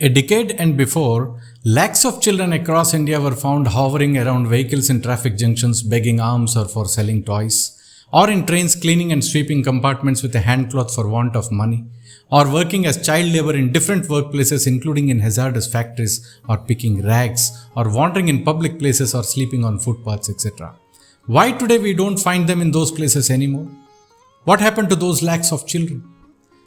A decade and before, lakhs of children across India were found hovering around vehicles in traffic junctions begging alms or for selling toys, or in trains cleaning and sweeping compartments with a handcloth for want of money, or working as child labor in different workplaces including in hazardous factories or picking rags, or wandering in public places or sleeping on footpaths, etc. Why today we don't find them in those places anymore? What happened to those lakhs of children?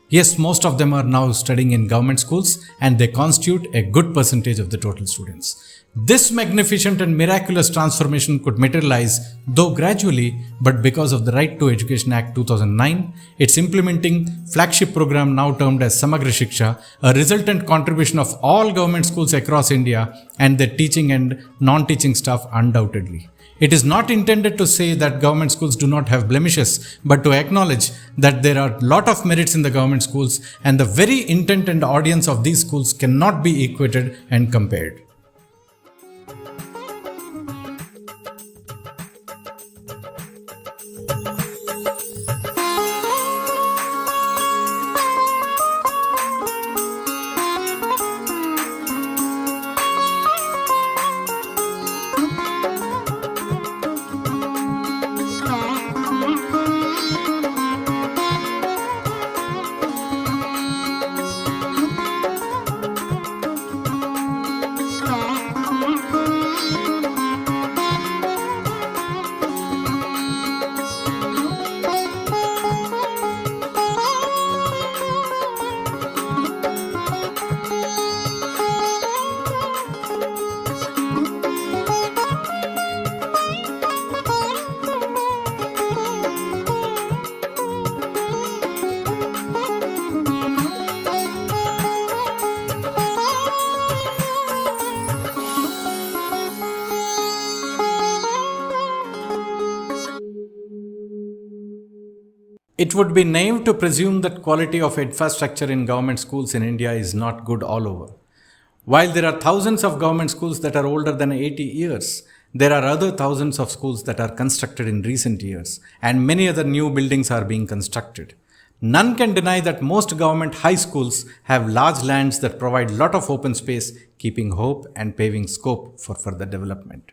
Yes, most of them are now studying in government schools and they constitute a good percentage of the total students. This magnificent and miraculous transformation could materialize, though gradually, but because of the Right to Education Act 2009, its implementing flagship program now termed as Samagra Shiksha, a resultant contribution of all government schools across India and their teaching and non-teaching staff undoubtedly. It is not intended to say that government schools do not have blemishes, but to acknowledge that there are a lot of merits in the government schools and the very intent and audience of these schools cannot be equated and compared. It would be naive to presume that quality of infrastructure in government schools in India is not good all over. While there are thousands of government schools that are older than 80 years, there are other thousands of schools that are constructed in recent years, and many other new buildings are being constructed. None can deny that most government high schools have large lands that provide lot of open space, keeping hope and paving scope for further development.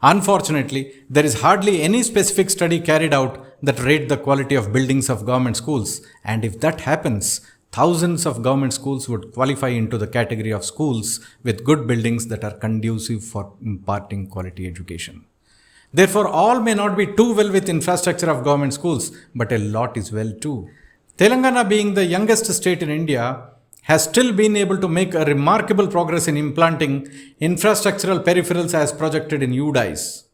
Unfortunately, there is hardly any specific study carried out that rate the quality of buildings of government schools, and if that happens, thousands of government schools would qualify into the category of schools with good buildings that are conducive for imparting quality education. Therefore, all may not be too well with infrastructure of government schools, but a lot is well too. Telangana, being the youngest state in India, has still been able to make a remarkable progress in implanting infrastructural peripherals as projected in UDIs.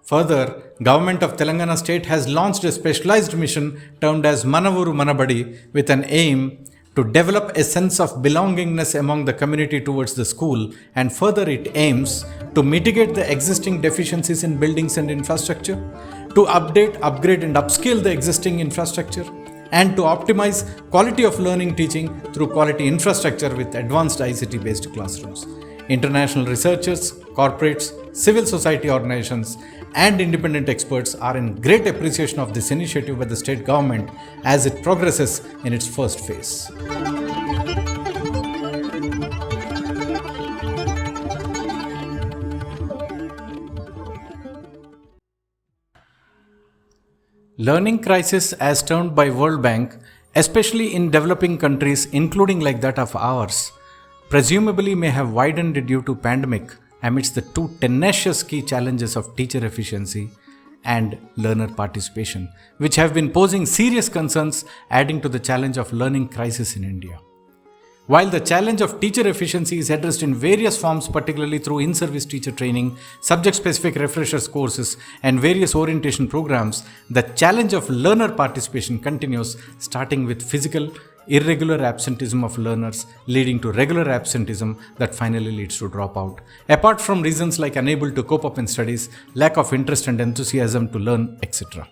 Further, Government of Telangana state has launched a specialized mission termed as Manavuru Manabadi with an aim to develop a sense of belongingness among the community towards the school, and further it aims to mitigate the existing deficiencies in buildings and infrastructure, to update, upgrade and upscale the existing infrastructure, and to optimize quality of learning teaching through quality infrastructure with advanced ICT based classrooms. International researchers, corporates, civil society organizations and independent experts are in great appreciation of this initiative by the state government as it progresses in its first phase. Learning crisis as termed by World Bank, especially in developing countries including like that of ours, presumably may have widened due to pandemic amidst the two tenacious key challenges of teacher efficiency and learner participation, which have been posing serious concerns, adding to the challenge of learning crisis in India. While the challenge of teacher efficiency is addressed in various forms, particularly through in-service teacher training, subject-specific refreshers courses, and various orientation programs, the challenge of learner participation continues, starting with physical, irregular absenteeism of learners, leading to regular absenteeism that finally leads to dropout. Apart from reasons like unable to cope up in studies, lack of interest and enthusiasm to learn, etc.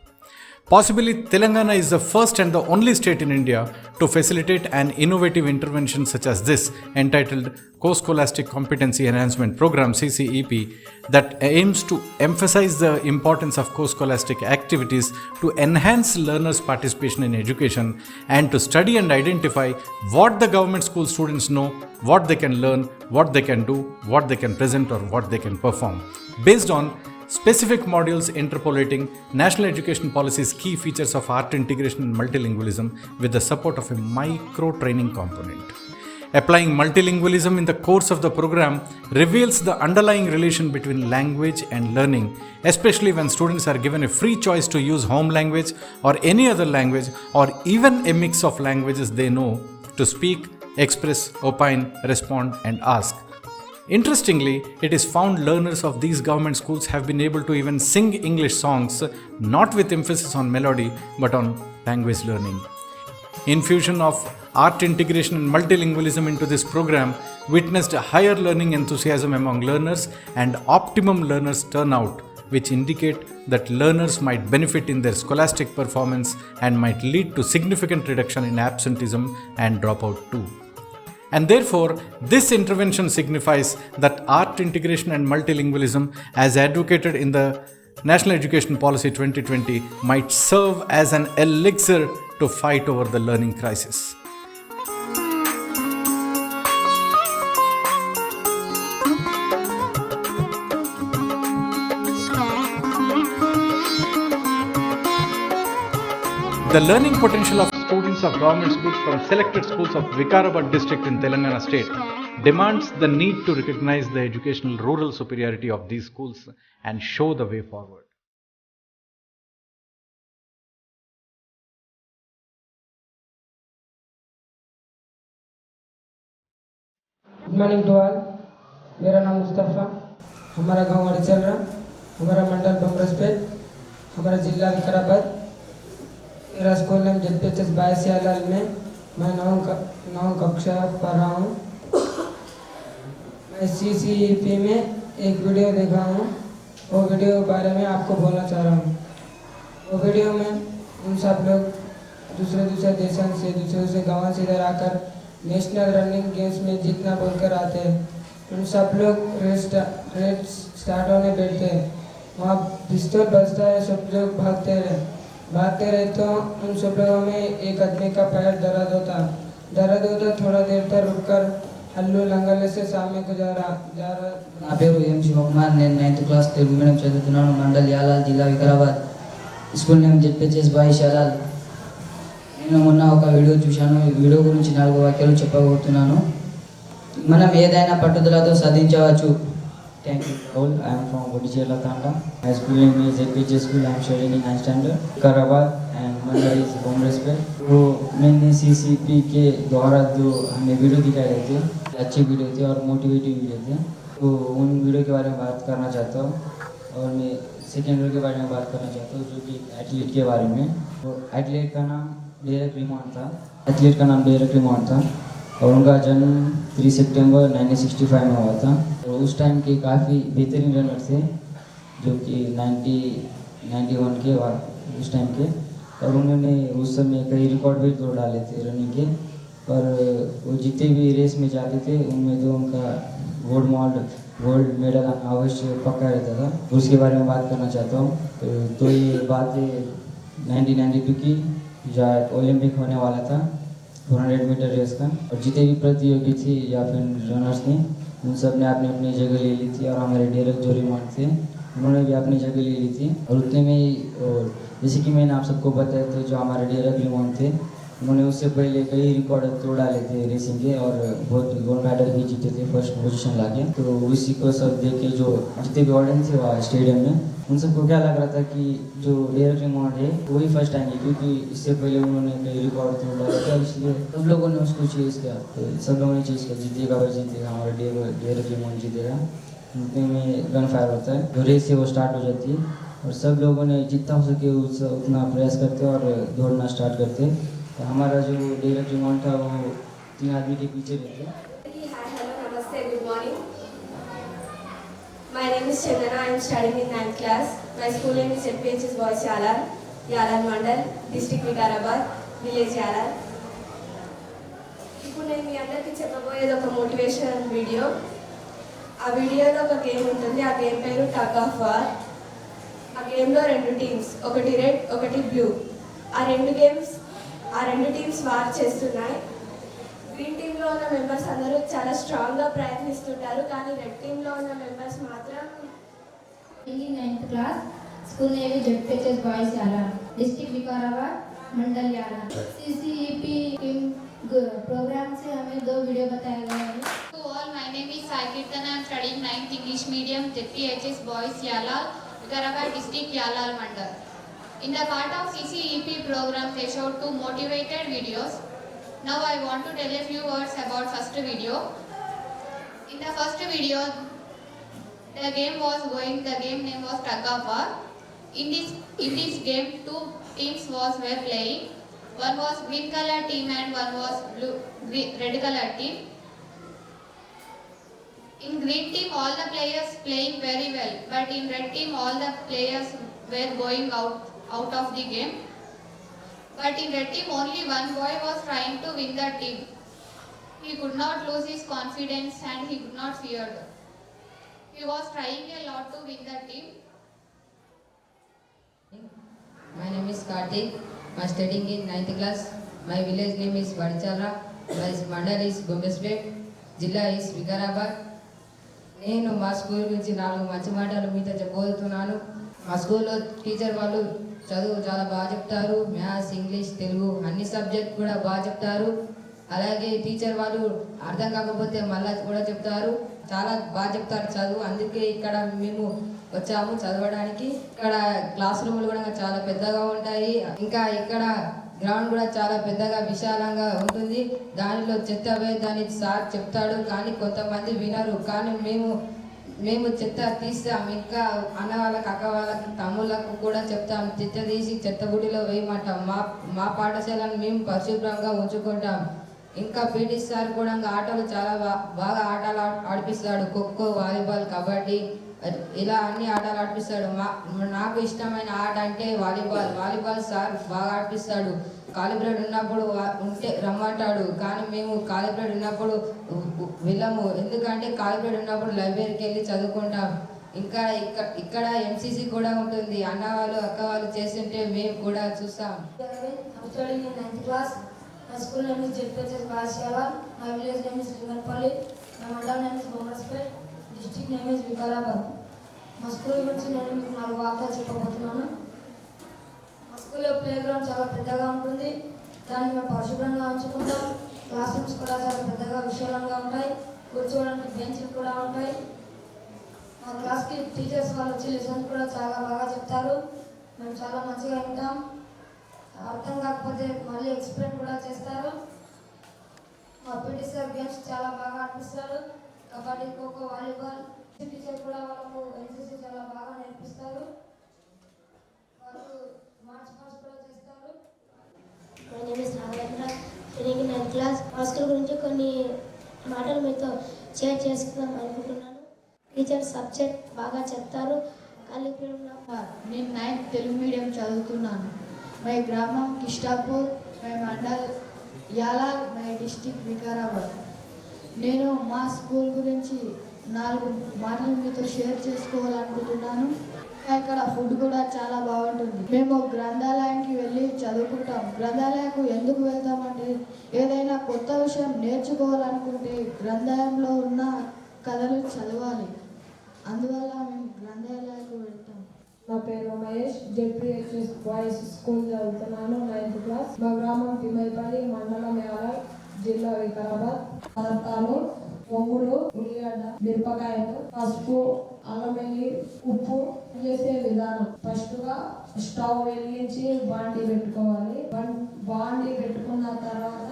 Possibly, Telangana is the first and the only state in India to facilitate an innovative intervention such as this, entitled Co-Scholastic Competency Enhancement Program (CCEP), that aims to emphasize the importance of co-scholastic activities to enhance learners' participation in education and to study and identify what the government school students know, what they can learn, what they can do, what they can present, or what they can perform, based on specific modules interpolating National Education Policy's key features of art-integration and multilingualism with the support of a micro-training component. Applying multilingualism in the course of the program reveals the underlying relation between language and learning, especially when students are given a free choice to use home language or any other language or even a mix of languages they know to speak, express, opine, respond, and ask. Interestingly, it is found learners of these government schools have been able to even sing English songs, not with emphasis on melody but on language learning. Infusion of art integration and multilingualism into this program witnessed a higher learning enthusiasm among learners and optimum learners turnout, which indicate that learners might benefit in their scholastic performance and might lead to significant reduction in absenteeism and dropout too. And therefore, this intervention signifies that art integration and multilingualism, as advocated in the National Education Policy 2020, might serve as an elixir to fight over the learning crisis. The learning potential of students of government schools from selected schools of Vikarabad District in Telangana state demands the need to recognize the educational rural superiority of these schools and show the way forward. Good morning to all. मेरा नाम मुस्तफ़ा, हमारा गांव हरिचलरा, हमारा मंडल बमरसपेट, हमारा जिला विकाराबाद। मेरा school name ZPHS YALAL में मैं 9 कक्षा पढ़ रहा हूँ। मैं CCEP में एक वीडियो देखा हूँ, वो वीडियो के बारे में आपको बोलना चाह रहा हूँ। वो वीडियो में उन सब लोग दूसरे देशों से दूसरे गाँव से इधर आकर नेशनल रनिंग गेम्स में जीतना बोलकर आते हैं। उन सब लोग रेस स्टार्ट होने बैठते हैं, वहाँ पिस्तौल बजता है, सब लोग भागते रहे तो उन सब लोगों में एक आदमी का पैर दर्द होता। थोड़ा देर तक रुककर हल्लू लंगले से सामने को जा रहा। నా పేరు ఎం శివకుమార్, నేను 9th క్లాస్ తెలుగు మీడియం చదువుతున్నాను. మండల్ యాలాల్, జిల్లా Vikarabad. School name ZPHS YALAL. నేను మొన్న ఒక వీడియో చూశాను. ఈ వీడియో గురించి 4 వాక్యాలు చెప్పబోతున్నాను. మనం ఏదైనా పట్టుదలతో సాధించవచ్చు. Thank you. I am from Bodicella Tanda. My school name is ZPHS School. I am studying in 9th standard. Vikarabad and Mandal is Comrespect. तो मैंने CCP के द्वारा जो हमें वीडियो दिखाए गए थे, अच्छे वीडियो थे और मोटिवेटिव वीडियो थे, तो उन वीडियो के बारे में बात करना चाहता हूँ। और मैं सेकेंड वीडियो के बारे में बात करना चाहता हूँ, जो कि एथलीट के बारे में। तो एथलीट का नाम डेरेक रिमॉन था और उनका जन्म 3 सितंबर 1965 में हुआ था। और उस टाइम के काफ़ी बेहतरीन रनर थे, जो कि 91 के उस टाइम के। और उन्होंने उस समय कई रिकॉर्ड भी तोड़ डाले थे रनिंग के। पर वो जितने भी रेस में जाते थे, उनमें तो उनका गोल्ड मेडल अवश्य पक्का रहता था। उसके बारे में बात करना चाहता हूँ। तो ये बात है 1992 की, जहाँ ओलंपिक होने वाला था 400 मीटर रेस का। और जितने भी प्रतियोगी थे या फिर रनर्स थे, उन सब ने अपनी अपनी जगह ले ली थी। और हमारे डेरेक जो रिमॉन थे, उन्होंने भी अपनी जगह ले ली थी। और उतने में ही जैसे कि मैंने आप सबको बताया था, जो हमारे डेरेक रिमॉन थे, उन्होंने उससे पहले कई रिकॉर्ड तोड़ डाले थे रेसिंग के और बहुत गोल्ड मेडल भी जीते थे, फर्स्ट पोजीशन लाके। तो उसी को सब देख के जो जितने भी ऑडियंस थे वहाँ स्टेडियम में, उन सबको क्या लग रहा था कि जो डेरेक रिमॉन है वही फर्स्ट आएंगे, क्योंकि इससे पहले उन्होंने कई रिकॉर्ड तोड़ डाला था। इसलिए सब लोगों ने उसको चेज़ किया। तो सब लोगों ने चेज़ किया, जीतेगा भाई जीतेगा, हमारा डेरेक रिमॉन जीतेगा। उतने में गन फायर होता है, जो रेस है वो स्टार्ट हो जाती है। और सब लोगों ने जितना हो सके उतना प्रयास करते और दौड़ना स्टार्ट करते। तो हमारा जो डेरेक रिमॉन था वो 3 आदमी के पीछे रहते। Hello, namaste, good morning. My name is Chandana. I am studying in 9th class. My school name is ZPHS YALAL. YALAL Mandal, District Vikarabad, Village YALAL. ఇప్పుడు నేను మీ అందరికీ చెప్పబోయేది ఒక మోటివేషన్ వీడియో. ఆ వీడియోలో ఒక గేమ్ ఉంటుంది. ఆ గేమ్ పేరు టగ్ ఆఫ్ వార్. ఆ గేమ్లో 2 టీమ్స్, ఒకటి రెడ్ ఒకటి బ్లూ. ఆ రెండు టీమ్స్ వార్ చేస్తున్నాయి. గ్రీన్ టీంలో ఉన్న మెంబర్స్ అందరూ చాలా స్ట్రాంగ్గా ప్రయత్నిస్తుంటారు, కానీ రెడ్ టీంలో ఉన్న మెంబర్స్ మాత్రం 9th क्लास स्कूल नेवी ZPHS boys Yalal district Vikarabad mandal Yalal CCEP program से हमें 2 वीडियो बताया गया है. To all, my name is Haritha. I am studying 9th English medium ZPHS Boys Yalal, Vikarabad District Yalal Mandal. In the part of CCEP program, they showed 2 motivated videos. Now I want to tell a few words about first video. In the first video, the game name was Tug of War. In this game, 2 teams were playing. One was green color team and one was red color team. In green team, all the players playing very well, but in red team, all the players were going out of the game. But in red team, only one boy was trying to win the team. He could not lose his confidence and he could not fear. He was trying a lot to win the team. My name is Kartik. I am studying in 9th class. My village name is Vadichala. My mandal is Gombespet. Jilla is Vikarabad. నేను మా school గురించి 4 మంచి మాటలు మీతో చెప్పబోతున్నాను. మా స్కూల్లో teacher వాళ్ళు చదువు చాలా బాగా చెప్తారు. మ్యాథ్స్, ఇంగ్లీష్, తెలుగు అన్ని సబ్జెక్ట్ కూడా బాగా చెప్తారు. అలాగే టీచర్ వాళ్ళు అర్థం కాకపోతే మళ్ళీ కూడా చెప్తారు. చాలా బాగా చెప్తారు చదువు. అందుకే ఇక్కడ మేము వచ్చాము చదవడానికి. ఇక్కడ క్లాస్ రూమ్లు కూడా చాలా పెద్దగా ఉంటాయి. ఇంకా ఇక్కడ గ్రౌండ్ కూడా చాలా పెద్దగా విశాలంగా ఉంటుంది. దానిలో చెత్త వేయదని సార్ చెప్తాడు, కానీ కొంతమంది వినరు. కానీ మేము చెత్త తీస్తాం. ఇంకా అన్న వాళ్ళకి, అక్క వాళ్ళకి, తమ్ముళ్ళకు కూడా చెప్తాం. చెత్త తీసి చెత్త గుడిలో వేయమంటాం. మా పాఠశాలను మేము పరిశుభ్రంగా ఉంచుకుంటాం. ఇంకా పీటీ సార్ కూడా ఆటలు చాలా బాగా ఆటలు ఆడిపిస్తాడు. ఖోఖో, వాలీబాల్, కబడ్డీ ఇలా అన్ని ఆటలు ఆడిపిస్తాడు. నాకు ఇష్టమైన ఆట అంటే వాలీబాల్ సార్ బాగా ఆడిపిస్తాడు. ఖాళీ పీరియడ్ ఉన్నప్పుడు ఉంటే రమ్మంటాడు, కానీ మేము ఖాళీ పీరియడ్ ఉన్నప్పుడు వెళ్ళము. ఎందుకంటే ఖాళీ పీరియడ్ ఉన్నప్పుడు లైబ్రరీకి వెళ్ళి చదువుకుంటాం. ఇంకా ఇక్కడ MCC కూడా ఉంటుంది. అన్న వాళ్ళు, అక్క వాళ్ళు చేస్తుంటే మేము కూడా చూస్తాం. My school name is ZPHS Boys Yalal. My village name is Lingalpalli. My mandal name is Gombespet. District name is Vikarabad. మా స్కూల్ గురించి నేను మీకు 4 వాక్యాలు చెప్పబోతున్నాను. మా స్కూల్లో ప్లే గ్రౌండ్ చాలా పెద్దగా ఉంటుంది. దాన్ని మేము పరిశుభ్రంగా ఉంచుకుంటాం. క్లాస్ రూమ్స్ కూడా చాలా పెద్దగా విశాలంగా ఉంటాయి. కూర్చోవడానికి బెంచ్లు కూడా ఉంటాయి. మా క్లాస్కి టీచర్స్ వాళ్ళు వచ్చి లెసన్స్ కూడా చాలా బాగా చెప్తారు. మేము చాలా మంచిగా వింటాం. అర్థం కాకపోతే మళ్ళీ ఎక్స్ప్లెయిన్ కూడా చేస్తారు. మా పీటీ సార్ గేమ్స్ చాలా బాగా ఆడిపిస్తారు. కబడ్డీ, ఖోఖో, వాలీబాల్. టీచర్ కూడా వాళ్ళకు NCC చాలా బాగా నేర్పిస్తారు. వాళ్ళు మార్చ్ పాస్ట్ కూడా చేస్తారు. My name is Haram. Studying in 9th class. మా స్కూల్ గురించి కొన్ని మాటలు మీతో షేర్ చేసుకుందాం అనుకుంటున్నాను. టీచర్ సబ్జెక్ట్ బాగా చెప్తారు. ఖాళీ పీరియడ్ నేను 9th తెలుగు మీడియం చదువుతున్నాను. మై గ్రామం Kishtapur, my mandal Yalal, my district Vikarabad. నేను మా స్కూల్ గురించి 4 మాటలు మీతో షేర్ చేసుకోవాలనుకుంటున్నాను. ఇక్కడ ఫుడ్ కూడా చాలా బాగుంటుంది. మేము గ్రంథాలయానికి వెళ్ళి చదువుకుంటాం. గ్రంథాలయకు ఎందుకు వెళ్తామంటే ఏదైనా కొత్త విషయం నేర్చుకోవాలనుకుంటే గ్రంథాలయంలో ఉన్న కథలు చదవాలి. అందువల్ల మేము గ్రంథాలయానికి వెళ్తాం. నా పేరు మహేష్. ZPHS బాయ్స్ స్కూల్ చదువుతున్నాను 9th క్లాస్. మా గ్రామం తిమ్మైపల్లి, మండలం యాలాల్, జిల్లా వికారాబాద్. పదార్థాలు: పొంగులు, ఉల్లిగడ్డ, మిరపకాయలు, పసుపు, అల్లం వెల్లి, ఉప్పు. చేసే విధానం: ఫస్ట్గా స్టవ్ వెలిగించి బాండి పెట్టుకోవాలి. బాండి పెట్టుకున్న తర్వాత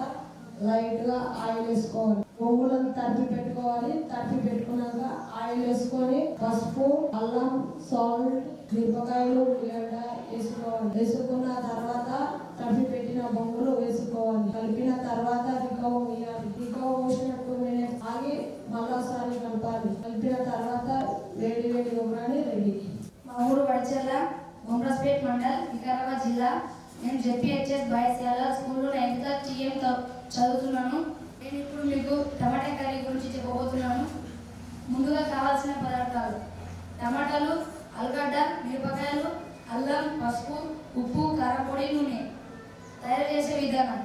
లైట్గా ఆయిల్ వేసుకోవాలి. పొంగులను తడిపి పెట్టుకోవాలి. తడిపి పెట్టుకున్నాక ఆయిల్ వేసుకొని పసుపు, అల్లం, సాల్ట్, మిరపకాయలు, ఉల్లిగడ్డ వేసుకోవాలి. వేసుకున్న తర్వాత తడిపి పెట్టిన బొంగులు వేసుకోవాలి. కలిపిన తర్వాత రికవ్ వేయాలి. రికవ్ పోసిన 2 minutes ఆగి మళ్ళీసారి కలపాలి. కలిపిన తర్వాత వేడి వేడి ఉగ్రాని రెడీ. మా ఊరు వడిచర్ల, గోంబ్రాస్పేట్ మండల్, వికారాబాద్ జిల్లా. జిల్లా. నేను ZPHS YALAL స్కూల్లో 9th క్లాస్ TM చదువుతున్నాను. నేను ఇప్పుడు మీకు టమాటా కర్రీ గురించి చెప్పబోతున్నాను. ముందుగా కావాల్సిన పదార్థాలు: టమాటాలు, ఆలుగడ్డ, మిరపకాయలు, అల్లం, పసుపు, ఉప్పు, కారపొడి, నూనె. తయారు చేసే విధానం: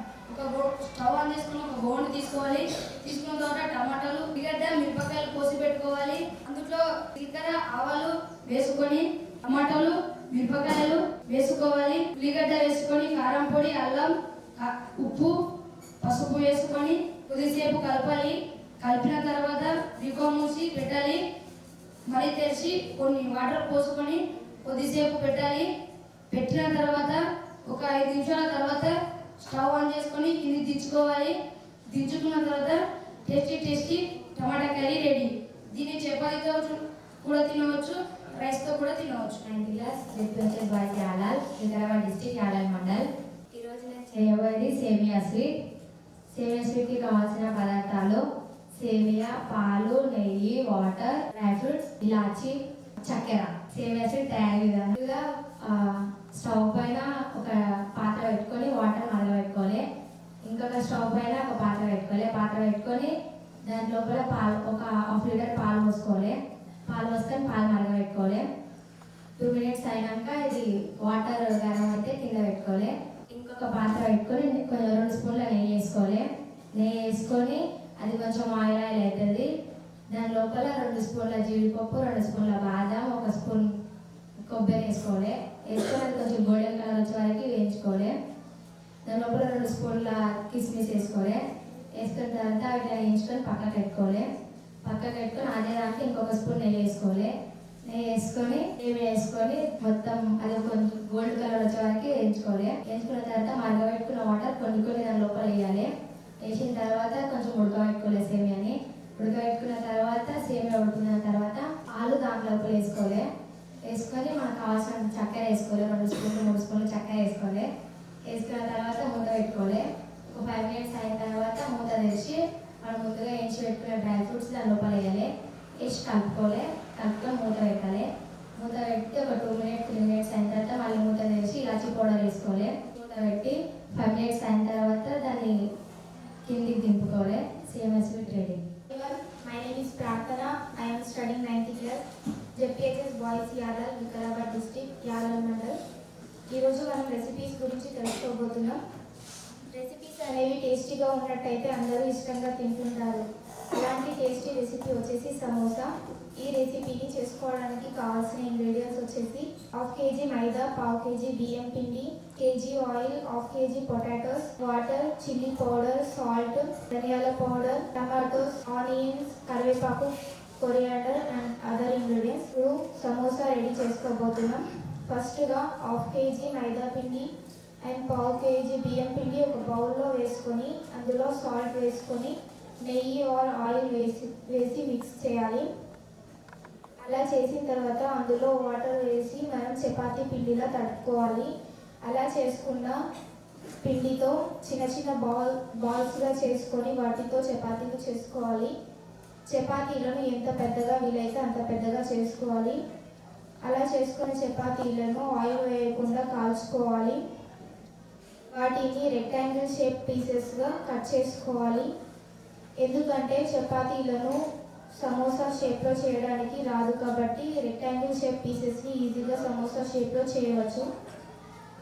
స్టవ్ ఆన్ చేసుకుని ఒక బౌల్ తీసుకోవాలి. తీసుకున్న తర్వాత టమాటాలు, ఉల్లిగడ్డ, మిరపకాయలు కోసి పెట్టుకోవాలి. అందులో జీలకర్ర, ఆవాలు వేసుకొని టమాటాలు, మిరపకాయలు వేసుకోవాలి. ఉల్లిగడ్డ వేసుకొని కారం పొడి, అల్లం, ఉప్పు, పసుపు వేసుకొని కొద్దిసేపు కలపాలి. కలిపిన తర్వాత రికో మూసి పెట్టాలి. మరి తెరిచి కొన్ని వాటర్ పోసుకొని కొద్దిసేపు పెట్టాలి. పెట్టిన తర్వాత ఒక 5 నిమిషాల తర్వాత స్టవ్ ఆన్ చేసుకొని ఇది దించుకోవాలి. దించుకున్న తర్వాత టేస్టీ టమాటా కర్రీ రెడీ. దీన్ని చపాతీతో కూడా తినవచ్చు, రైస్తో కూడా తినవచ్చు. 9th class ZPHS YALAL Vikarabad district Yalal mandal. ఈరోజు నేను చేయబోయేది సేమియా స్వీట్. సేమియా స్వీట్కి కావాల్సిన పదార్థాలు: సేమియా, పాలు, నెయ్యి, వాటర్, డ్రై ఫ్రూట్స్, ఇలాచి, చక్కెర. సేమియా స్వీట్ తయారీ విధానం: స్టవ్ పైన ఒక పాత్ర పెట్టుకొని వాటర్ మరగబెట్టుకోవాలి. ఇంకొక స్టవ్ పైన ఒక పాత్ర పెట్టుకొని దాని లోపల పాలు, ఒక 1/2 లీటర్ పాలు పోసుకోవాలి. పాలు పోసుకొని పాలు మరగబెట్టుకోవాలి. 2 minutes అయినాక ఇది వాటర్ గరం అయితే కింద పెట్టుకోవాలి. ఇంకొక పాత్ర పెట్టుకొని కొంచెం 2 స్పూన్ల నెయ్యి వేసుకోవాలి. నెయ్యి వేసుకొని అది కొంచెం ఆయిల్ అవుతుంది. దాని లోపల 2 స్పూన్ల జీడిపప్పు, 2 స్పూన్ల బాదం, 1 స్పూన్ కొబ్బరి వేసుకోవాలి. వేసుకొని అది కొంచెం గోల్డెన్ కలర్ వచ్చే వరకు వేయించుకోవాలి. దాని లోపల 2 స్పూన్ల కిస్మిస్ వేసుకోవాలి. వేసుకున్న తర్వాత అవి వేయించుకొని పక్కకు పెట్టుకొని అదే దాంట్లో ఇంకొక స్పూన్ నెయ్యి వేసుకోవాలి. నెయ్యి వేసుకొని మొత్తం అది కొంచెం గోల్డ్ కలర్ వచ్చే వరకు వేయించుకోవాలి. వేయించుకున్న తర్వాత మరగబెట్టుకున్న వాటర్ కొన్ని దాని లోపల వేయాలి. వేసిన తర్వాత కొంచెం ఉడకబెట్టుకోవాలి. సేమియాని ఉడకబెట్టుకున్న తర్వాత సేమియా ఉడుకున్న తర్వాత పాలు దాని లోపల వేసుకోవాలి. వేసుకొని మనకు కావాల్సిన చక్కెర వేసుకోవాలి. 2 స్పూన్లు 3 స్పూన్లు చక్కెర వేసుకోవాలి. వేసుకున్న తర్వాత మూత పెట్టుకోవాలి. ఒక 5 minutes అయిన తర్వాత మూత తెరిచి మనం ముందుగా వేయించి పెట్టుకునే డ్రై ఫ్రూట్స్ దాని లోపల వేయాలి. వేసి కలుపుకొని మూత పెట్టాలి. మూత పెట్టి ఒక 2 minutes 3 minutes అయిన తర్వాత మళ్ళీ మూత తెరిచి ఇలాచి పౌడర్ వేసుకోవాలి. మూత పెట్టి 5 minutes అయిన తర్వాత దాన్ని కిందికి దింపుకోవాలి. సేమియా sweet ready. My name is Prarthana. I am studying 9th class. ZPHS YALAL Vikarabad Dist Yalal mandal. ఈరోజు మనం రెసిపీస్ గురించి తెలుసుకోబోతున్నాం. రెసిపీస్ అనేవి టేస్టీగా ఉన్నట్టయితే అందరూ ఇష్టంగా తింటుంటారు. ఇలాంటి టేస్టీ రెసిపీ వచ్చేసి సమోసా. ఈ రెసిపీని చేసుకోవడానికి కావాల్సిన ఇంగ్రీడియంట్స్ వచ్చేసి 1/2 kg మైదా, 1/2 kg బియ్యం పిండి, kg oil, 1/2 kg potatoes, water, chilli powder, salt, ధనియాల పౌడర్, టమాటోస్, ఆనియన్స్, కరివేపాకు, కొరియాండర్ అండ్ అదర్ ఇంగ్రీడియంట్స్. ఇప్పుడు సమోసా రెడీ చేసుకోబోతున్నాం. ఫస్ట్గా 1/2 kg మైదా పిండి అండ్ 1/2 kg బియ్యం పిండి ఒక బౌల్లో వేసుకొని అందులో సాల్ట్ వేసుకొని నెయ్యి ఆర్ ఆయిల్ వేసి మిక్స్ చేయాలి. అలా చేసిన తర్వాత అందులో వాటర్ వేసి మనం చపాతీ పిండిలా తడుపుకోవాలి. అలా చేసుకున్న పిండితో చిన్న బాల్స్గా చేసుకొని వాటితో చపాతీలు చేసుకోవాలి. చపాతీలను ఎంత పెద్దగా వీలైతే అంత పెద్దగా చేసుకోవాలి. అలా చేసుకున్న చపాతీలను ఆయిల్ వేయకుండా కాల్చుకోవాలి. వాటిని రెక్టాంగిల్ షేప్ పీసెస్గా కట్ చేసుకోవాలి. ఎందుకంటే చపాతీలను సమోసా షేప్లో చేయడానికి రాదు కాబట్టి రెక్టాంగిల్ షేప్ పీసెస్ని ఈజీగా సమోసా షేప్లో చేయవచ్చు.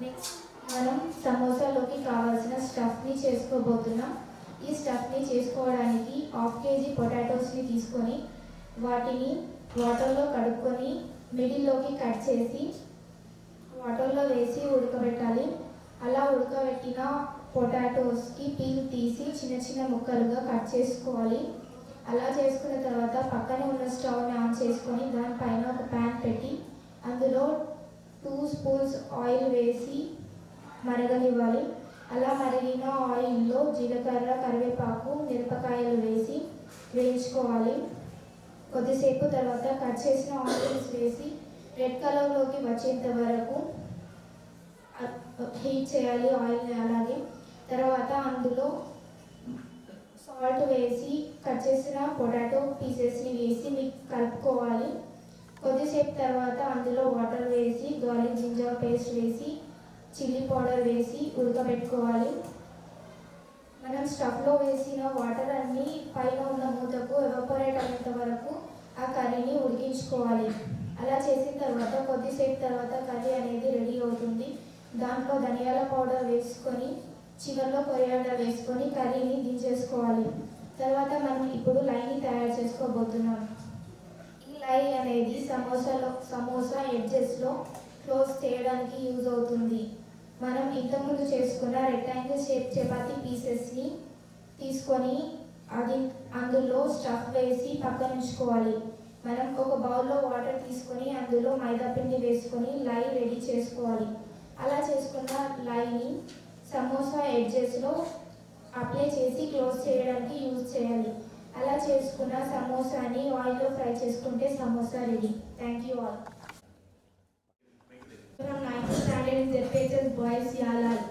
నెక్స్ట్ మనం సమోసాలోకి కావాల్సిన స్టఫ్ని చేసుకోబోతున్నాం. ఈ స్టఫ్ని చేసుకోవడానికి 1/2 kg పొటాటోస్ని తీసుకొని వాటిని వాటర్లో కడుక్కొని మిడిల్లోకి కట్ చేసి వాటర్లో వేసి ఉడకబెట్టాలి. అలా ఉడకబెట్టిన పొటాటోస్కి పీల్ తీసి చిన్న ముక్కలుగా కట్ చేసుకోవాలి. అలా చేసుకున్న తర్వాత పక్కనే ఉన్న స్టవ్ని ఆన్ చేసుకొని దానిపైన ఒక ప్యాన్ పెట్టి అందులో 2 స్పూన్స్ ఆయిల్ వేసి మరగనివ్వాలి. అలా మరిగిన ఆయిల్లో జీలకర్ర, కరివేపాకు, మిరపకాయలు వేసి వేయించుకోవాలి. కొద్దిసేపు తర్వాత కట్ చేసిన ఆనియన్స్ వేసి రెడ్ కలర్లోకి వచ్చేంత వరకు హీట్ చేయాలి ఆయిల్ని. అలాగే తర్వాత అందులో సాల్ట్ వేసి కట్ చేసిన పొటాటో పీసెస్ని వేసి కలుపుకోవాలి. కొద్దిసేపు తర్వాత అందులో వాటర్ వేసి గార్లిక్ జింజర్ పేస్ట్ వేసి చిల్లీ పౌడర్ వేసి ఉడకబెట్టుకోవాలి. మనం స్టఫ్లో వేసిన వాటర్ అన్నీ పైన ఉన్న మూతకు ఎవాపరేట్ అయ్యేంత వరకు ఆ కర్రీని ఉడికించుకోవాలి. అలా చేసిన తర్వాత కొద్దిసేపు తర్వాత కర్రీ అనేది రెడీ అవుతుంది. దాంట్లో ధనియాల పౌడర్ వేసుకొని చివరిలో కొరియాండర్ వేసుకొని కర్రీని దించేసుకోవాలి. తర్వాత మనం ఇప్పుడు లైని తయారు చేసుకోబోతున్నాం. ఈ లై అనేది సమోసా ఎడ్జెస్లో క్లోజ్ చేయడానికి యూజ్ అవుతుంది. మనం ఇంతకుముందు చేసుకున్న రెక్టాంగిల్ షేప్ చపాతీ పీసెస్ని తీసుకొని అందులో స్టఫ్ వేసి పక్కన ఉంచుకోవాలి. మనం ఒక బౌల్లో వాటర్ తీసుకొని అందులో మైదా పిండి వేసుకొని లై రెడీ చేసుకోవాలి. అలా చేసుకున్న లైని సమోసా ఎడ్జెస్లో అప్లై చేసి క్లోజ్ చేయడానికి యూజ్ చేయాలి. అలా చేసుకున్న సమోసాని ఆయిల్లో ఫ్రై చేసుకుంటే samosa ready. Thank you all. From 9th standard in ZPHS Boys YALAL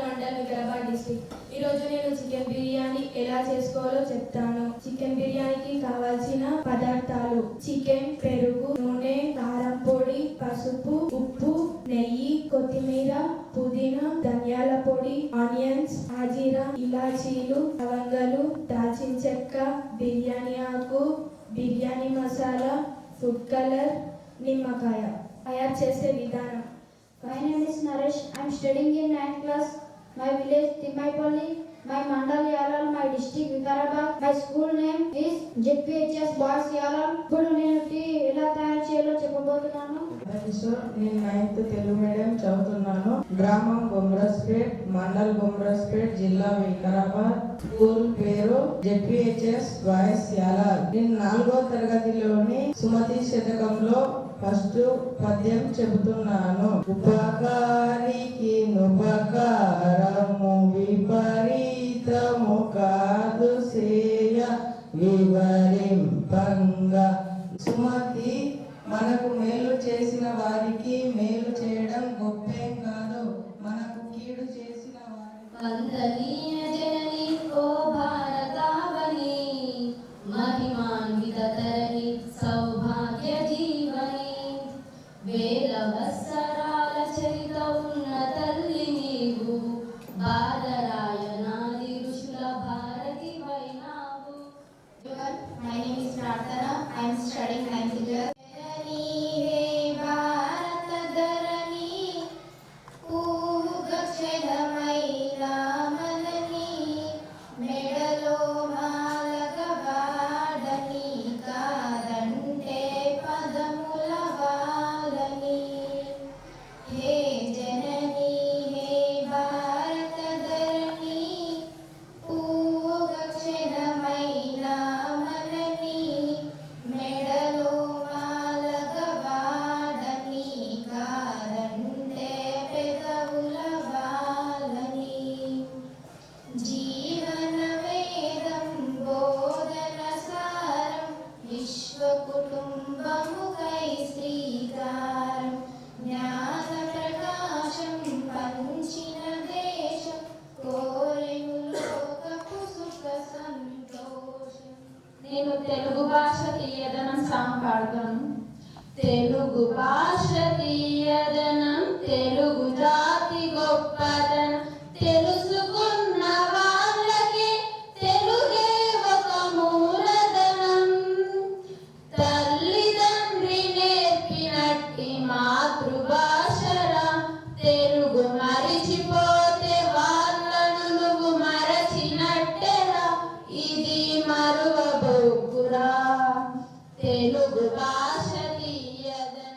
mandal Vikarabad district. ఈరోజు నేను చికెన్ బిర్యానీ ఎలా చేసుకోవాలో చెప్తాను. చికెన్ బిర్యానీకి కావాల్సిన పదార్థాలు: చికెన్, పెరుగు, నూనె, కారం పొడి, పసుపు, ఉప్పు, నెయ్యి, కొత్తిమీర, పుదీనా, ధనియాల పొడి, ఆనియన్స్, ఆజీరా, ఇలాచీలు, లవంగాలు, దాల్చిన చెక్క, బిర్యానీ ఆకు, బిర్యానీ మసాలా, ఫుడ్ కలర్, నిమ్మకాయ. తయారు చేసే విధానం. My name is Naresh. I am studying in 9th class. My village Timaipalli. My mandal YALAL. My district Vikarabad. My school name is ZPHS YALAL. ఇప్పుడు నేను టీ ఎలా తయారు చేయాలో చెప్పబోతున్నాను. నేను 9th తెలుగు మీడియం చదువుతున్నాను. గ్రామం బొమ్రస్పేట్, మండల్ బొమ్రస్పేట్, జిల్లా వికారాబాద్. స్కూల్ పేరు ZPHS YALAL. నేను 4వ తరగతిలోని సుమతి శతకంలో ఫస్ట్ పద్యం చెబుతున్నాను. ఉపకారికి నుపకారము విపరీతము కాదు సేయ వివరింపంగా. సుమతి, మనకు మేలు చేసిన వారికి మేలు చేయడం గొప్పేం కాదు, మనకు కీడు చేసిన వారికి. వందనీయ జనని ఓ భారతావని, మహిమాన్విత తరణి సౌభాగ్య జీవని, వేల వత్సరాల చరిత ఉన్న తల్లి నీవు, బాలరాయణాది ఋషుల Bharati వైనావు. My name is Haritha. I am studying 9th class. నేను తెలుగు భాష తీయదనం సాంగ్ పాడతాను. తెలుగు భాష తీయదనం, తెలుగు జాతి గొప్పదనం, తెలుసుకున్న వాళ్ళకి తెలుగే ఒక మూలధనం. తల్లిదండ్రి నేర్పినట్టి మాతృభాషరా, తెలుగు మరిచిపోతే వాళ్ళను నువ్వు మరచినట్టెరా, ఇది మరువబోకురా. తెలుగు భాష తీయదనం.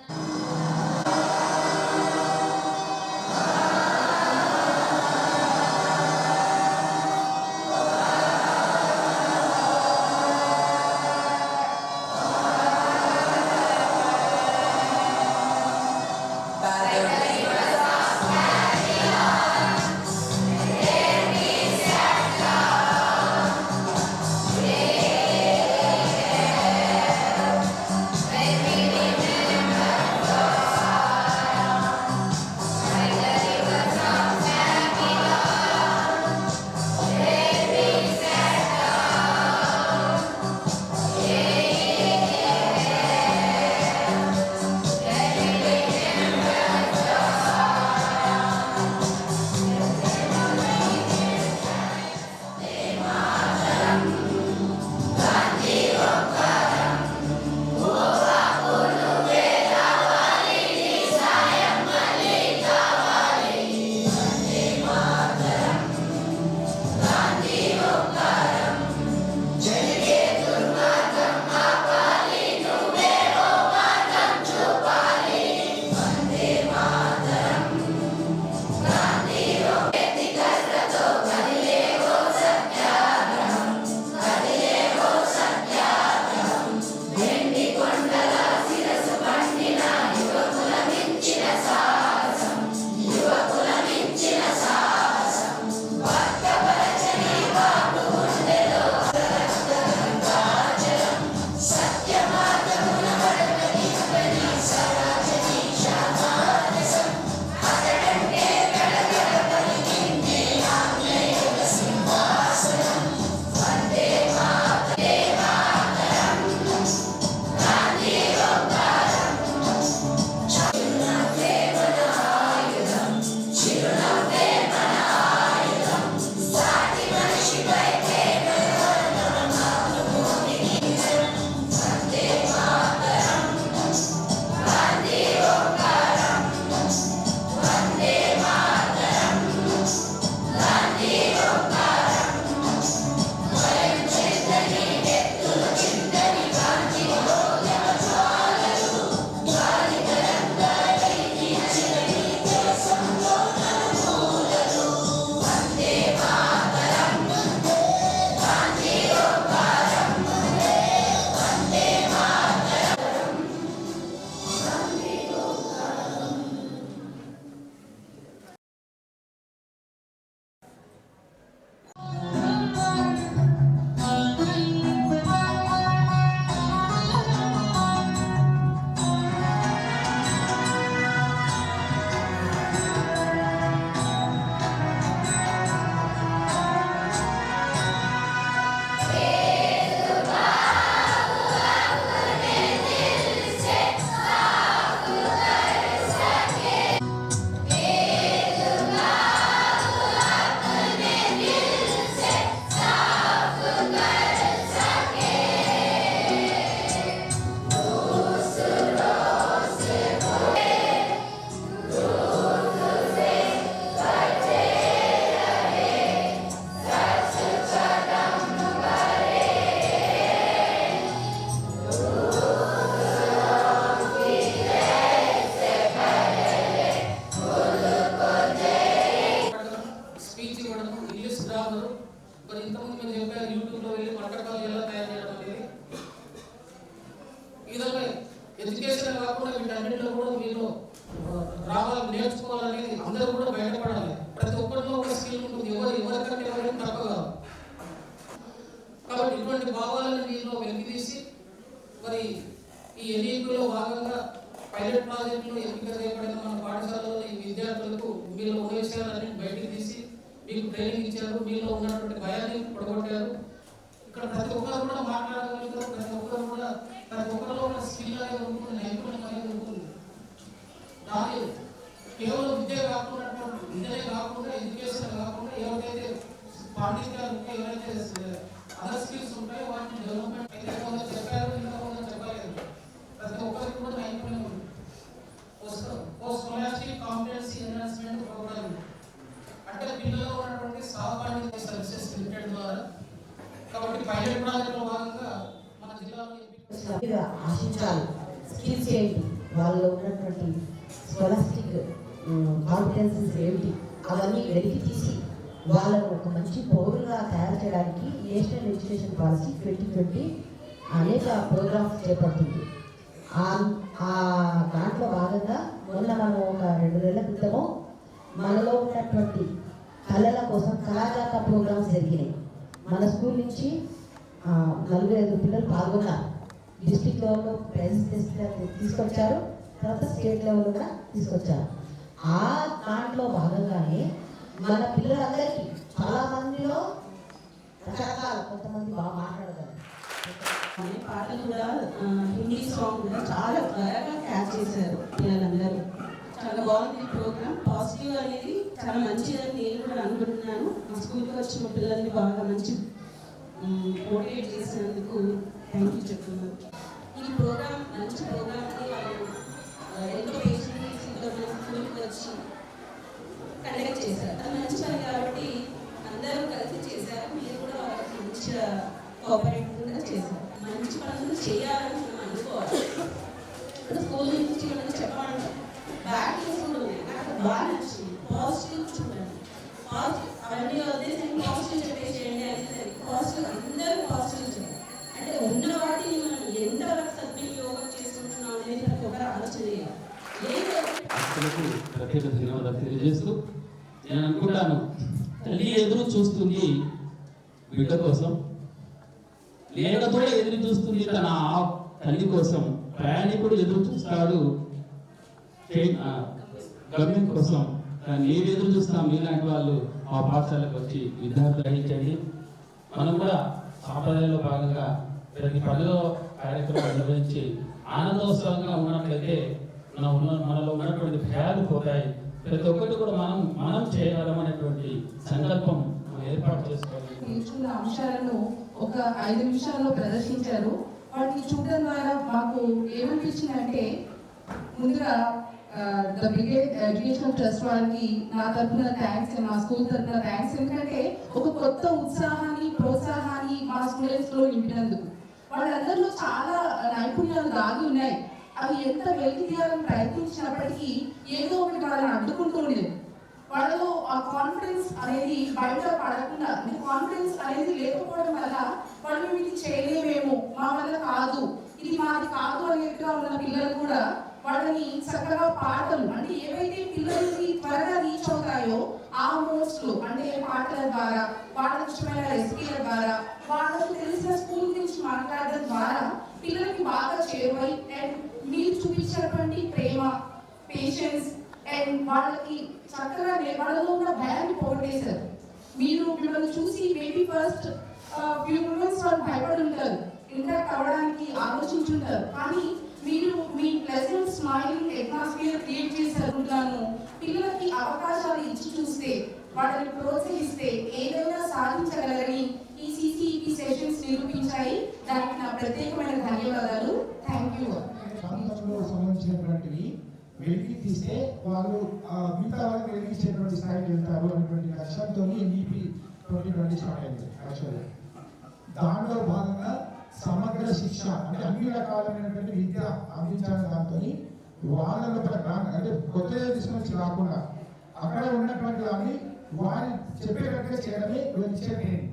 ఎడ్యుకేషన్ కాకుండా వీటన్నిటిలో కూడా వీళ్ళు రావాలి, నేర్చుకోవాలనేది అందరూ కూడా బయటపడాలి. ప్రతి ఒక్కరిలో ఒక స్కిల్ ఉంటుంది, ఎవరికంటే ఎవరైనా తక్కువ కాదు. కాబట్టి ఇటువంటి భావాలను వీళ్ళు వెలికితీసి మరి ఈ ఎన్ఈపీలో భాగంగా పైలట్ ప్రాజెక్టులో ఎంపిక చేయబడిన మన పాఠశాలలో ఈ విద్యార్థులకు మీలో ఉన్న విషయాలన్నీ బయటకు తీసి మీకు ట్రైనింగ్ ఇచ్చారు, మీలో ఉన్నటువంటి భయాన్ని పడగొట్టారు. ఇక్కడ ప్రతి ఒక్కరు కూడా మాట్లాడగలుగుతారు, ప్రతి ఒక్కరిలో ఒక స్కిల్ అనేది ఉంటుంది, నైపుణ్యం అనేది ఉంటుంది. దాని కేవలం విద్యనే కాకుండా ఎడ్యుకేషన్ కాకుండా ఏవైతే పాండిత్యాలు ఉంటాయో, ఏవైతే అదర్ స్కిల్స్ ఉంటాయో వాటిని డెవలప్మెంట్ చెప్పారు, చెప్పలేదు. ప్రతి ఒక్కరికి కూడా నైపుణ్యం ఉంది. Co-Scholastic Competency ఎన్హాన్స్మెంట్ ప్రోగ్రామ్ అంటే పిల్లల్లో ఉన్నటువంటి సహపాఠ్య సర్వీసెస్ లిమిటెడ్ ద్వారా. కాబట్టి పైలట్ ప్రాజెక్టులో భాగంగా మన జిల్లాలో ఆశించాలి. స్కిల్స్ ఏంటి, వాళ్ళు ఉన్నటువంటి స్కాలస్టిక్ కాంపిటెన్సీస్ ఏమిటి, అవన్నీ వెలికి తీసి వాళ్ళను ఒక మంచి పౌరులుగా తయారు చేయడానికి నేషనల్ ఎడ్యుకేషన్ పాలసీ 2020 అనేక ప్రోగ్రామ్స్ చేపడుతుంది. దాంట్లో భాగంగా మొన్న మనం ఒక 2 నెలల క్రితము మనలో ఉన్నటువంటి కళల కోసం కళాజాత ప్రోగ్రామ్స్ జరిగినాయి. మన స్కూల్ నుంచి 4-5 పిల్లలు పాల్గొన్నారు. డిస్ట్రిక్ట్ లెవెల్లో ప్రైజెస్ తీసుకొచ్చారు, తర్వాత స్టేట్ లెవెల్లో కూడా తీసుకొచ్చారు. ఆ దాంట్లో భాగంగానే మన పిల్లలందరికీ చాలా మందిలో రకరకాల, కొంతమంది బాగా మాట్లాడగలరు, పాటలు కూడా హిందీ సాంగ్ కూడా చాలా త్వరగా క్యాచ్ చేశారు పిల్లలందరూ. చాలా బాగుంది ప్రోగ్రామ్, పాజిటివ్ అనేది చాలా మంచిదని నేను కూడా అనుకుంటున్నాను. మా స్కూల్కి వచ్చిన పిల్లల్ని బాగా మంచి మోటివేట్ చేసినందుకు థ్యాంక్ యూ చెప్తున్నాను. ఈ ప్రోగ్రామ్ మంచి ప్రోగ్రామ్ని వాళ్ళు ఎంతో పేషెంట్స్ స్కూల్కి వచ్చి కండక్ట్ చేశారు. అది మంచి పని కాబట్టి అందరూ కలిసి చేశారు. మీరు కూడా మంచిగా కోఆపరేటివ్గా చేశారు. మంచి పనులు చేయాలని మనం అనుకోవాలి. స్కూల్ నుంచి మనం చెప్పాలంటే బ్యాడ్ చూడండి, నాకు బాగా నచ్చింది. పాజిటివ్ చూడండి, పాజిటివ్ అవన్నీ వదిలేసి పాజిటివ్ చెప్పేసేయండి అనేది పాజిటివ్, అందరూ పాజిటివ్ చేయాలి. అంటే ఉన్న వాటిని మనం ఎంతవరకు సద్వినియోగం చేసుకుంటున్నాం అనేది ప్రతి ఒక్కరు ఆలోచన చేయాలి. ప్రత్యేక ధన్యవాదాలు తెలియజేస్తూ నేను అనుకుంటాను, తల్లి ఎదురు చూస్తుంది బిడ్డ కోసం, లేక కూడా ఎదురు చూస్తుంది తన తల్లి కోసం, ప్రయాణికుడు ఎదురు చూస్తాడు గమ్యం కోసం. కానీ నేను ఎదురు చూస్తాం, మీలాంటి వాళ్ళు మా పాఠశాలకు వచ్చి విద్యార్థులు గ్రహించండి. మనం కూడా సాంప్రదాయంలో భాగంగా ప్రతి పండుగ కార్యక్రమాలు నిర్వహించి ఆనందోత్సవంగా ఉన్నట్లయితే మనలో ఉన్నటువంటి భయాలు పోతాయి. ప్రతి ఒక్కటి కూడా మనం చేయగలమనేటువంటి సంకల్పం మనం ఏర్పాటు చేసుకోవాలి. నేర్చుకున్న అంశాలను ఒక 5 నిమిషాల్లో ప్రదర్శించారు. వాటిని చూడడం ద్వారా మాకు ఏమనిపించిందంటే, ముందుగా ద బ్రిగేడ్ ఎడ్యుకేషన్ ట్రస్ట్ వాళ్ళకి నా తరఫున థ్యాంక్స్, మా స్కూల్ తరఫున థ్యాంక్స్. ఎందుకంటే ఒక కొత్త ఉత్సాహాన్ని, ప్రోత్సాహాన్ని మా స్టూడెంట్స్లో నింపినందుకు. వాళ్ళందరిలో చాలా నైపుణ్యాలు దాగి ఉన్నాయి. అవి ఎంత వెలికి తీయాలని ప్రయత్నించినప్పటికీ ఏదో ఒకటి వాళ్ళని అడ్డుకుంటూ ఉండేది. వాళ్ళలో ఆ కాన్ఫిడెన్స్ అనేది బయట పడకుండా, కాన్ఫిడెన్స్ అనేది లేకపోవడం వల్ల వాళ్ళు మేము ఇది చేయలేమేమో, మా వల్ల కాదు, ఇది మాది కాదు అనేట్టుగా ఉన్న పిల్లలు కూడా వాళ్ళని చక్కగా పాటలు, అంటే ఏవైతే పిల్లలకి త్వరగా రీచ్ అవుతాయో ఆ మోస్ట్లు, అంటే పాటల ద్వారా, వాళ్ళకి ఇష్టమైన రెసిపీల ద్వారా, వాళ్ళకు తెలిసిన స్కూల్ గురించి మాట్లాడడం ద్వారా పిల్లలకి బాగా చేరువై అండ్ మీరు చూపించినటువంటి ప్రేమ, పేషెన్స్ అండ్ వాళ్ళకి చక్కగా వాళ్ళలో ఉన్న భయాన్ని పోగొట్టేశారు. మీరు మిమ్మల్ని చూసి మేబీ ఫస్ట్ ఫ్యూ మూమెంట్స్ వాళ్ళు భయపడి ఉంటారు, ఇంటరాక్ట్ అవ్వడానికి ఆలోచించుంటారు. కానీ మీరు మీ ప్లెజెంట్ స్మైలింగ్ అట్మాస్ఫియర్ క్రియేట్ చేశారు. పిల్లలకి అవకాశాలు ఇచ్చి చూస్తే, వాళ్ళని ప్రోత్సహిస్తే ఏదైనా సాధించగలరని ఈ CCEP సెషన్స్ నిరూపించాయి. దానికి నా ప్రత్యేకమైన ధన్యవాదాలు. Thank you. సంబంధించినటువంటివి వెలికి తీస్తే వాళ్ళు మిగతా వాళ్ళకి వెలిగించేటువంటి స్థాయికి వెళ్తారు అనేటువంటి లక్ష్యంతో NEP 2020 స్టార్ట్ అయింది. యాక్చువల్గా దాంట్లో భాగంగా సమగ్ర శిక్ష, అంటే అన్ని రకాలైనటువంటి విద్య అందించాలని దాంతో వాళ్ళలో అంటే కొత్తగా తీసుకొచ్చి రాకుండా అక్కడ ఉన్నటువంటి వారిని వారి చెప్పేటట్టుగా చేయడమే వీళ్ళు ఇచ్చే ట్రైనింగ్.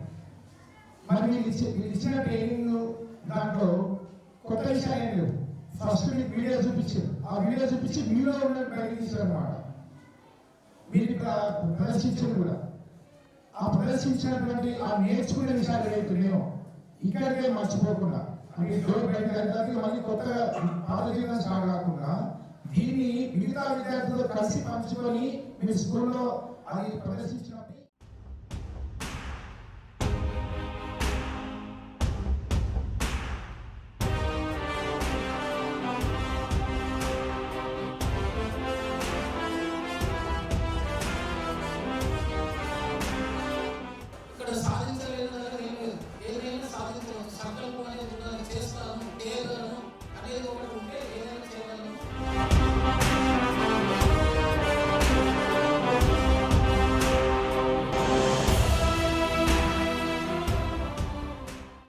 మరి వీళ్ళు ఇచ్చిన ట్రైనింగ్ దాంట్లో కొత్త విషయాలు ఏం లేవు. ఫస్ట్ మీకు వీడియో చూపించారు, ఆ వీడియో చూపించి మీలో ఉన్నట్టు బయటకు తీశారు అనమాట. మీరు ప్రదర్శించారు కూడా. ఆ ప్రదర్శించినటువంటి ఆ నేర్చుకునే విషయాలు ఏవైతున్నాయో ఇక్కడికే మర్చిపోకుండా, అంటే డోర్ బయట కనుక మళ్ళీ కొత్తగా పాత జీవనం స్టార్ట్ కాకుండా దీన్ని మిగతా విద్యార్థులతో కలిసి పంచుకొని మీ స్కూల్లో అది ప్రదర్శించిన